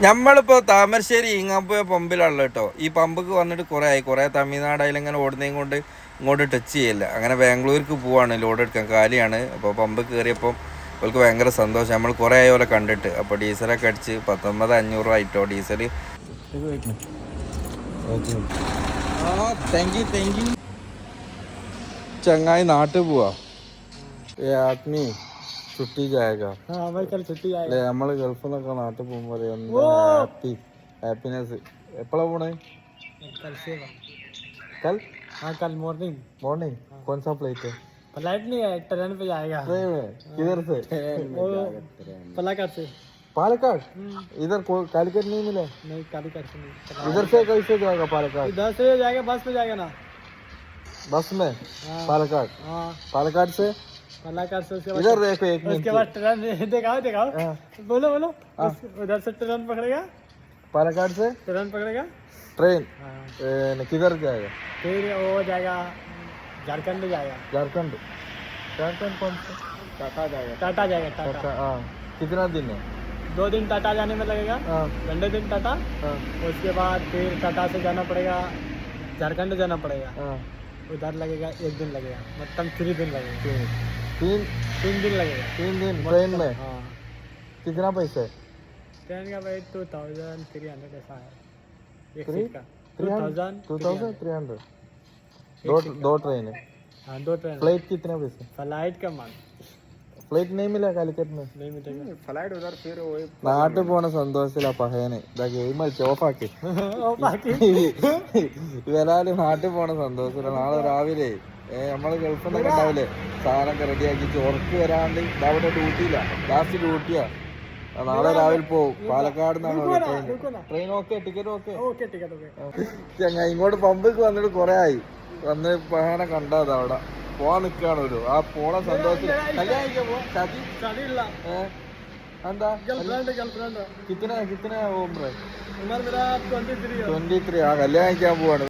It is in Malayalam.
നമ്മളിപ്പോ താമരശ്ശേരി ഈങ്ങാപ്പുഴ പമ്പിലാണല്ലോ കേട്ടോ. ഈ പമ്പക്ക് വന്നിട്ട് കുറെ ആയി. കുറെ തമിഴ്നാട് അതിലിങ്ങനെ ഓടുന്നതും കൊണ്ട് ഇങ്ങോട്ട് ടച്ച് ചെയ്യില്ല. അങ്ങനെ ബാംഗ്ലൂർക്ക് പോവാണ് ലോഡ് എടുക്കാൻ, കാലിയാണ്. അപ്പോൾ പമ്പ് കയറിയപ്പോൾ അവർക്ക് ഭയങ്കര സന്തോഷം. നമ്മൾ കുറേ ആയി പോലെ കണ്ടിട്ട്. അപ്പോൾ ഡീസലൊക്കെ അടിച്ച് 19,500 ആയിട്ടോ ഡീസൽ. ചങ്ങായി നാട്ടിൽ പോവാ. ആത്മീ छुट्टी जाएगा। हाँ भाई कल छुट्टी आएगा। ले നമ്മള് ഗൾഫിൽ നിന്നൊക്കെ നാട്ടിൽ പോകുമ്പോൾ ഹാപ്പിനെസ്. എപ്പോഴാ പോണേ? कल से कल? हाँ कल मॉर्निंग। मॉर्निंग? कौन सा फ्लाइट है? फ्लाइट नहीं है, ट्रेन पे जाएगा। ट्रेन में? किधर से? पलाकाट से। पालकाड? इधर कालीकट नहीं मिला? नहीं कालीकट से नहीं। इधर से कैसे जाएगा पालकाड? इधर से जाएगा, बस में जाएगा ना। बस में? पालकाड? हाँ पालकाड से? पलाकाट से इधर देखो एक मिनट। उसके बाद ट्रेन दिखाओ दिखाओ। बोलो बोलो। उधर से ट्रेन पकड़ेगा। पालकाड से ट्रेन पकड़ेगा। ट्रेन किधर जाएगा? फिर वो जाएगा झारखंड जाएगा। झारखंड? झारखंड कौन सा? टाटा जाएगा। टाटा जाएगा टाटा। हाँ कितना दिन है? 2 दिन टाटा जाने में लगेगा। घंटे दिन टाटा। उसके बाद फिर टाटा से जाना पड़ेगा, झारखंड जाना पड़ेगा। उधर लगेगा 1 दिन लगेगा, मतलब 3 दिन लगेगा। 3 दिन लगेगा। 3 दिन ट्रेन में? हाँ। कितना पैसा है ट्रेन का भाई 2300 ऐसा है एक 3? सीट का। 2300? दो ट्रेन है? हाँ 2 ट्रेन। फ्लाइट कितने पैसे? फ्लाइट का मान ഫ്ലൈറ്റ് नहीं मिला കാലിക്കറ്റ് में? नहीं मिलेगा। फ्लाइट उधर फिर वही നാട്ടിൽ പോണ സന്തോഷത്തിലാ പഹയന് ഇതാ ഗെയിം കളിച്ച് ഓഫാക്കി. ഇവരാല് നാട്ടിൽ പോണ സന്തോഷത്തില. നാളെ രാവിലെ നമ്മള് ഗൾഫിൽ നിന്നൊക്കെ ഉണ്ടാവില്ലേ സാധനമൊക്കെ റെഡിയാക്കി ചോർക്ക് വരാണ്ട് അവിടെ ഡ്യൂട്ടിയില്ല, ലാസ്റ്റ് ഡ്യൂട്ടിയാ. നാളെ രാവിലെ പോവും. പാലക്കാട് നിന്നാണ് ട്രെയിൻ. Okay ticket okay. ചങ്ങ ഇങ്ങോട്ട് പമ്പിക്ക് വന്നിട്ട് കുറെ ആയി. വന്ന് പഹയനെ കണ്ടത് അവിടെ പോവാൻ നിക്കാണ്. ആ പോണ സന്തോഷത്തിൽ എന്താ കിത്തന 23 ആ കല്യാണം കഴിക്കാൻ പോവാണ്.